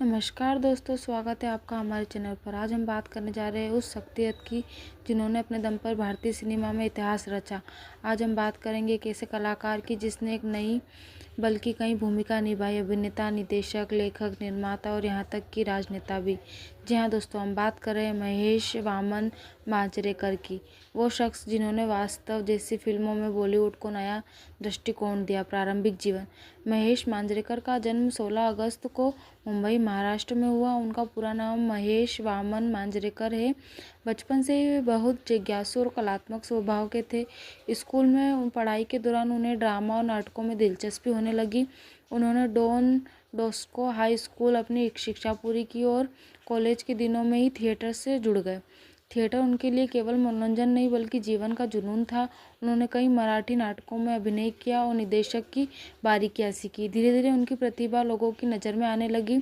नमस्कार दोस्तों, स्वागत है आपका हमारे चैनल पर। आज हम बात करने जा रहे हैं उस शख्सियत की जिन्होंने अपने दम पर भारतीय सिनेमा में इतिहास रचा। आज हम बात करेंगे एक ऐसे कलाकार की जिसने एक नई बल्कि कई भूमिका निभाई, अभिनेता, निर्देशक, लेखक, निर्माता और यहाँ तक कि राजनेता भी। जी हाँ दोस्तों, हम बात कर रहे हैं महेश वामन मांजरेकर की। वो शख्स जिन्होंने वास्तव जैसी फिल्मों में बॉलीवुड को नया दृष्टिकोण दिया। प्रारंभिक जीवन। महेश मांजरेकर का जन्म 16 अगस्त को मुंबई, महाराष्ट्र में हुआ। उनका पूरा नाम महेश वामन मांजरेकर है। बचपन से ही बहुत जिज्ञासु और कलात्मक स्वभाव के थे। स्कूल में पढ़ाई के दौरान उन्हें ड्रामा और नाटकों में दिलचस्पी होने लगी। उन्होंने डॉन बॉस्को हाई स्कूल अपनी शिक्षा पूरी की और कॉलेज के दिनों में ही थिएटर से जुड़ गए। थिएटर उनके लिए केवल मनोरंजन नहीं बल्कि जीवन का जुनून था। उन्होंने कई मराठी नाटकों में अभिनय किया और निर्देशक की बारीकियां सीखी। धीरे धीरे उनकी प्रतिभा लोगों की नज़र में आने लगी।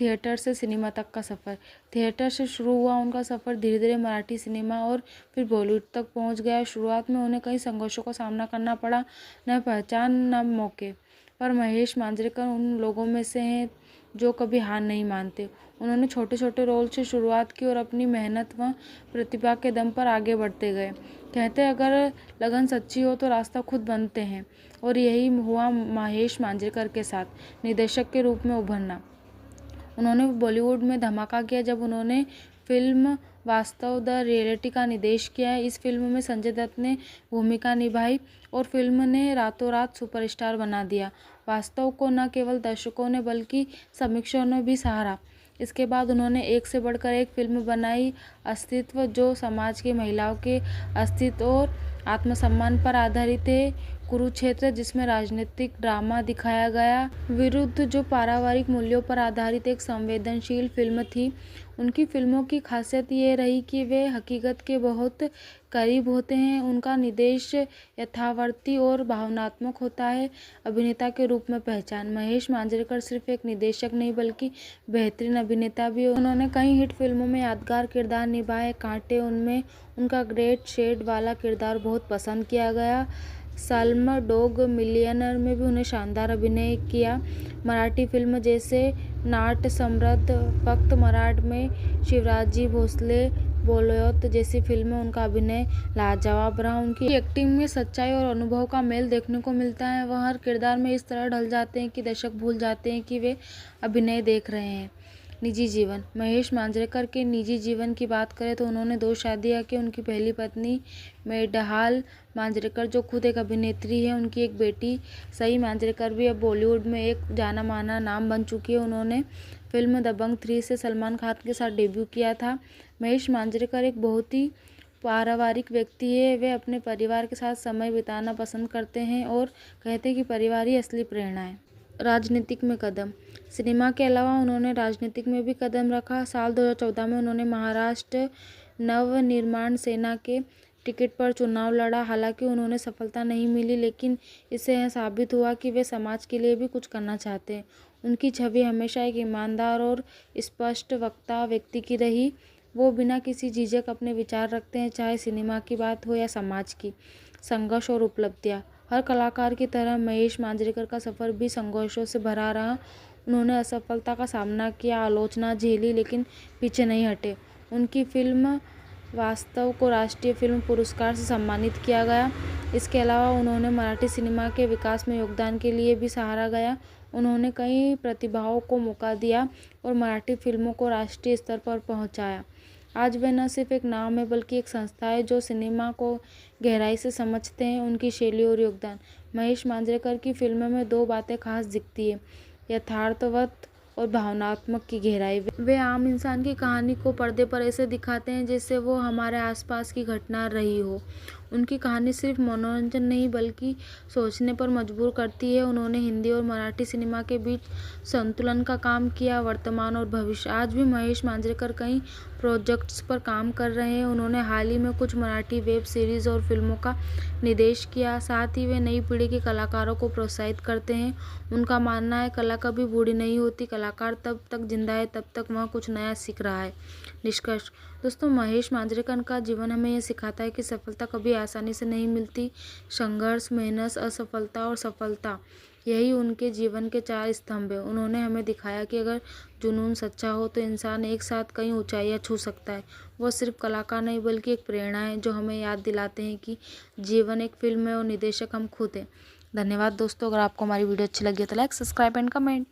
थिएटर से सिनेमा तक का सफ़र। थिएटर से शुरू हुआ उनका सफ़र धीरे धीरे मराठी सिनेमा और फिर बॉलीवुड तक पहुंच गया। शुरुआत में उन्हें कई संघर्षों का सामना करना पड़ा, न पहचान न मौके। पर महेश मांजरेकर उन लोगों में से हैं जो कभी हार नहीं मानते। उन्होंने छोटे छोटे रोल से शुरुआत की और अपनी मेहनत व प्रतिभा के दम पर आगे बढ़ते गए। कहते हैं अगर लगन सच्ची हो तो रास्ता खुद बनते हैं, और यही हुआ महेश मांजरेकर के साथ। निर्देशक के रूप में उभरना। उन्होंने बॉलीवुड में धमाका किया जब उन्होंने फिल्म वास्तव द रियलिटी का निर्देश किया है। इस फिल्म में संजय दत्त ने भूमिका निभाई और फिल्म ने रातों रात सुपरस्टार बना दिया। वास्तव को न केवल दर्शकों ने बल्कि समीक्षकों ने भी सराहा। इसके बाद उन्होंने एक से बढ़कर एक फिल्म बनाई, अस्तित्व, जो समाज की महिलाओं के अस्तित्व और आत्मसम्मान पर आधारित है। कुरुक्षेत्र, जिसमें राजनीतिक ड्रामा दिखाया गया, विरुद्ध, जो पारिवारिक मूल्यों पर आधारित एक संवेदनशील फिल्म थी। उनकी फिल्मों की खासियत ये रही कि वे हकीकत के बहुत करीब होते हैं। उनका निर्देश यथार्थवादी और भावनात्मक होता है। अभिनेता के रूप में पहचान। महेश मांजरेकर सिर्फ एक निर्देशक नहीं बल्कि बेहतरीन अभिनेता भी। उन्होंने कई हिट फिल्मों में यादगार किरदार निभाए। कांटे, उनमें उनका ग्रेट शेड वाला किरदार बहुत पसंद किया गया। सल्म डॉग मिलियनर में भी उन्हें शानदार अभिनय किया। मराठी फिल्म जैसे नाट समृद्ध, फक्त मराठ में शिवराजी भोसले, बोलयोत जैसी फिल्में उनका अभिनय लाजवाब रहा। उनकी एक्टिंग में सच्चाई और अनुभव का मेल देखने को मिलता है। वह हर किरदार में इस तरह ढल जाते हैं कि दर्शक भूल जाते हैं कि वे अभिनय देख रहे हैं। निजी जीवन। महेश मांजरेकर के निजी जीवन की बात करें तो उन्होंने 2 शादियां की। उनकी पहली पत्नी मेडहाल मांजरेकर, जो खुद एक अभिनेत्री है, उनकी एक बेटी सई मांजरेकर भी अब बॉलीवुड में एक जाना माना नाम बन चुकी है। उन्होंने फिल्म दबंग 3 से सलमान खान के साथ डेब्यू किया था। महेश मांजरेकर एक बहुत ही पारिवारिक व्यक्ति है। वे अपने परिवार के साथ समय बिताना पसंद करते हैं और कहते हैं कि परिवार ही असली प्रेरणा है। राजनीतिक में कदम। सिनेमा के अलावा उन्होंने राजनीतिक में भी कदम रखा। साल 2014 में उन्होंने महाराष्ट्र नवनिर्माण सेना के टिकट पर चुनाव लड़ा। हालांकि उन्होंने सफलता नहीं मिली, लेकिन इससे यह साबित हुआ कि वे समाज के लिए भी कुछ करना चाहते हैं। उनकी छवि हमेशा एक ईमानदार और स्पष्ट वक्ता व्यक्ति की रही। वो बिना किसी झिझक अपने विचार रखते हैं, चाहे सिनेमा की बात हो या समाज की। संघर्ष और उपलब्धियाँ। हर कलाकार की तरह महेश मांजरेकर का सफ़र भी संघर्षों से भरा रहा। उन्होंने असफलता का सामना किया, आलोचना झेली, लेकिन पीछे नहीं हटे। उनकी फिल्म वास्तव को राष्ट्रीय फिल्म पुरस्कार से सम्मानित किया गया। इसके अलावा उन्होंने मराठी सिनेमा के विकास में योगदान के लिए भी सराहा गया। उन्होंने कई प्रतिभाओं को मौका दिया और मराठी फिल्मों को राष्ट्रीय स्तर पर पहुंचाया। आज वे न सिर्फ एक नाम है बल्कि एक संस्था है जो सिनेमा को गहराई से समझते हैं। उनकी शैली और योगदान। महेश मांजरेकर की फिल्मों में 2 बातें खास दिखती है, यथार्थवत और भावनात्मक की गहराई। वे आम इंसान की कहानी को पर्दे पर ऐसे दिखाते हैं जैसे वो हमारे आसपास की घटना रही हो। उनकी कहानी सिर्फ मनोरंजन नहीं बल्कि सोचने पर मजबूर करती है। उन्होंने हिंदी और मराठी सिनेमा के बीच संतुलन का काम किया, वर्तमान और भविष्य। आज भी महेश मांजरेकर कई प्रोजेक्ट्स पर काम कर रहे हैं। उन्होंने हाल ही में कुछ मराठी वेब सीरीज़ और फिल्मों का निर्देश किया। साथ ही वे नई पीढ़ी के कलाकारों को प्रोत्साहित करते हैं। उनका मानना है कला कभी बूढ़ी नहीं होती, कलाकार तब तक जिंदा है तब तक वह कुछ नया सीख रहा है। निष्कर्ष। दोस्तों, महेश मांजरेकर का जीवन हमें यह सिखाता है कि सफलता कभी आसानी से नहीं मिलती। संघर्ष, मेहनत, असफलता और सफलता यही उनके जीवन के 4 स्तंभ हैं। उन्होंने हमें दिखाया कि अगर जुनून सच्चा हो तो इंसान एक साथ कई ऊंचाइयां छू सकता है। वो सिर्फ कलाकार नहीं बल्कि एक प्रेरणा है जो हमें याद दिलाते हैं कि जीवन एक फिल्म है और निर्देशक हम खुद हैं। धन्यवाद दोस्तों। अगर आपको हमारी वीडियो अच्छी लगी है तो लाइक, सब्सक्राइब एंड कमेंट।